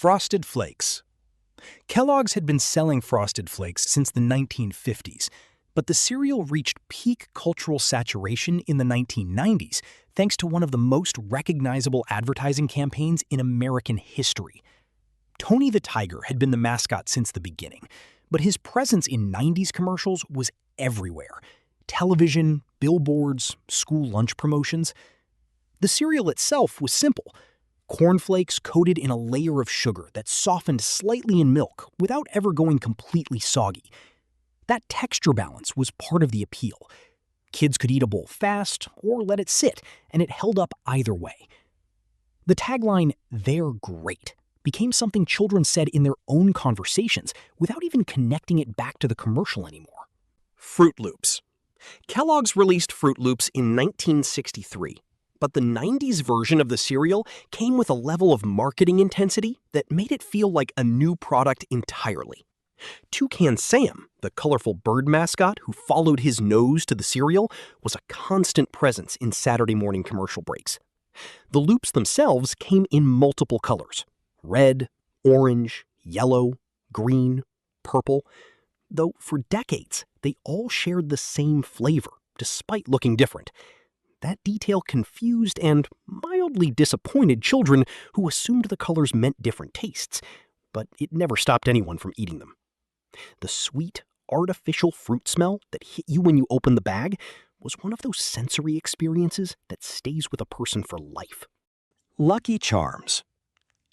Frosted Flakes. Kellogg's had been selling Frosted Flakes since the 1950s, but the cereal reached peak cultural saturation in the 1990s thanks to one of the most recognizable advertising campaigns in American history. Tony the Tiger had been the mascot since the beginning, but his presence in 90s commercials was everywhere. Television, billboards, school lunch promotions. The cereal itself was simple. Cornflakes coated in a layer of sugar that softened slightly in milk without ever going completely soggy. That texture balance was part of the appeal. Kids could eat a bowl fast or let it sit, and it held up either way. The tagline, "They're great," became something children said in their own conversations without even connecting it back to the commercial anymore. Froot Loops. Kellogg's released Froot Loops in 1963. But the 90s version of the cereal came with a level of marketing intensity that made it feel like a new product entirely. Toucan Sam, the colorful bird mascot who followed his nose to the cereal, was a constant presence in Saturday morning commercial breaks. The loops themselves came in multiple colors: red, orange, yellow, green, purple, though for decades they all shared the same flavor, despite looking different. That detail confused and mildly disappointed children who assumed the colors meant different tastes, but it never stopped anyone from eating them. The sweet, artificial fruit smell that hit you when you opened the bag was one of those sensory experiences that stays with a person for life. Lucky Charms.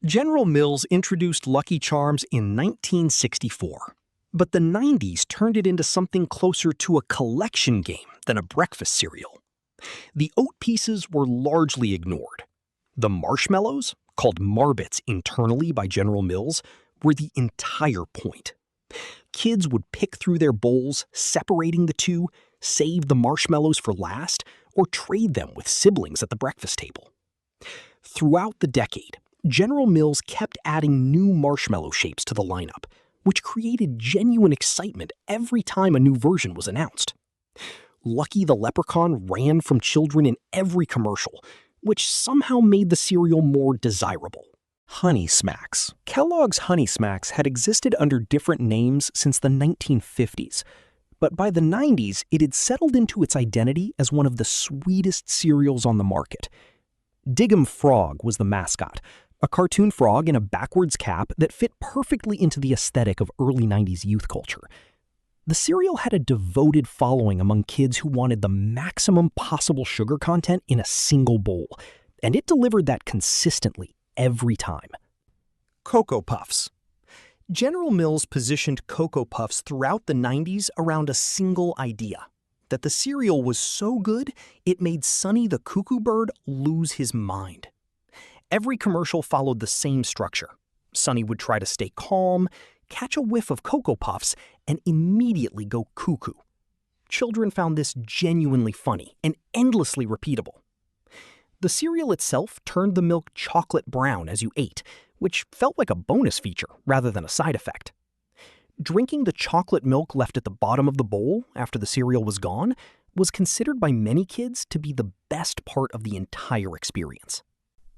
General Mills introduced Lucky Charms in 1964, but the 90s turned it into something closer to a collection game than a breakfast cereal. The oat pieces were largely ignored. The marshmallows, called Marbits internally by General Mills, were the entire point. Kids would pick through their bowls, separating the two, save the marshmallows for last, or trade them with siblings at the breakfast table. Throughout the decade, General Mills kept adding new marshmallow shapes to the lineup, which created genuine excitement every time a new version was announced. Lucky the Leprechaun ran from children in every commercial, which somehow made the cereal more desirable. Honey Smacks. Kellogg's Honey Smacks had existed under different names since the 1950s, but by the 90s it had settled into its identity as one of the sweetest cereals on the market. Dig-'em Frog was the mascot, a cartoon frog in a backwards cap that fit perfectly into the aesthetic of early 90s youth culture. The cereal had a devoted following among kids who wanted the maximum possible sugar content in a single bowl, and it delivered that consistently every time. Cocoa Puffs. General Mills positioned Cocoa Puffs throughout the 90s around a single idea: that the cereal was so good it made Sonny the Cuckoo Bird lose his mind. Every commercial followed the same structure. Sonny would try to stay calm, catch a whiff of Cocoa Puffs, and immediately go cuckoo. Children found this genuinely funny and endlessly repeatable. The cereal itself turned the milk chocolate brown as you ate, which felt like a bonus feature rather than a side effect. Drinking the chocolate milk left at the bottom of the bowl after the cereal was gone was considered by many kids to be the best part of the entire experience.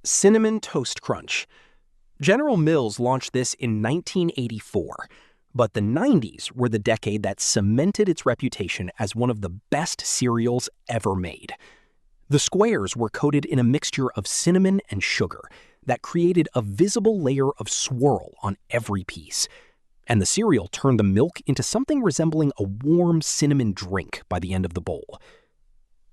Cinnamon Toast Crunch. General Mills launched this in 1984, but the 90s were the decade that cemented its reputation as one of the best cereals ever made. The squares were coated in a mixture of cinnamon and sugar that created a visible layer of swirl on every piece, and the cereal turned the milk into something resembling a warm cinnamon drink by the end of the bowl.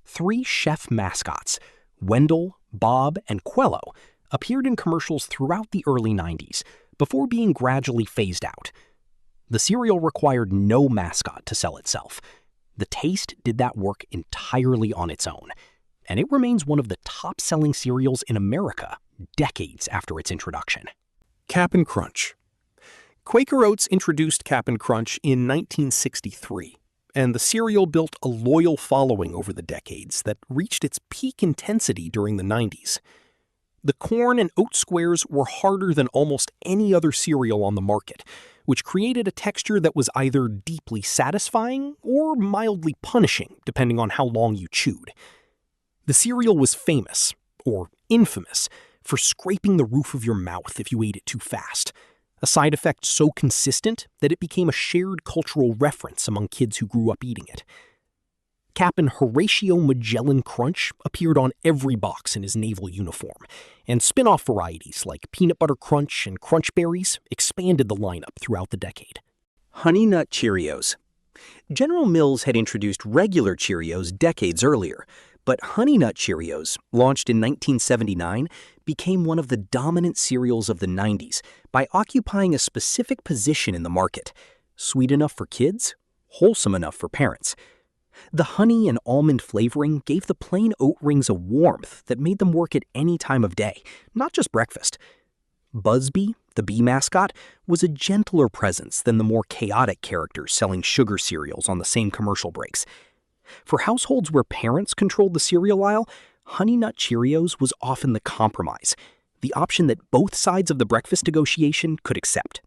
3 chef mascots, Wendell, Bob, and Quello, appeared in commercials throughout the early 90s, before being gradually phased out. The cereal required no mascot to sell itself. The taste did that work entirely on its own, and it remains one of the top-selling cereals in America decades after its introduction. Cap'n Crunch. Quaker Oats introduced Cap'n Crunch in 1963, and the cereal built a loyal following over the decades that reached its peak intensity during the 90s. The corn and oat squares were harder than almost any other cereal on the market, which created a texture that was either deeply satisfying or mildly punishing, depending on how long you chewed. The cereal was famous, or infamous, for scraping the roof of your mouth if you ate it too fast, a side effect so consistent that it became a shared cultural reference among kids who grew up eating it. Captain Horatio Magellan Crunch appeared on every box in his naval uniform, and spin-off varieties like Peanut Butter Crunch and Crunch Berries expanded the lineup throughout the decade. Honey Nut Cheerios. General Mills had introduced regular Cheerios decades earlier, but Honey Nut Cheerios, launched in 1979, became one of the dominant cereals of the 90s by occupying a specific position in the market: sweet enough for kids, wholesome enough for parents. The honey and almond flavoring gave the plain oat rings a warmth that made them work at any time of day, not just breakfast. Buzzbee, the bee mascot, was a gentler presence than the more chaotic characters selling sugar cereals on the same commercial breaks. For households where parents controlled the cereal aisle, Honey Nut Cheerios was often the compromise, the option that both sides of the breakfast negotiation could accept.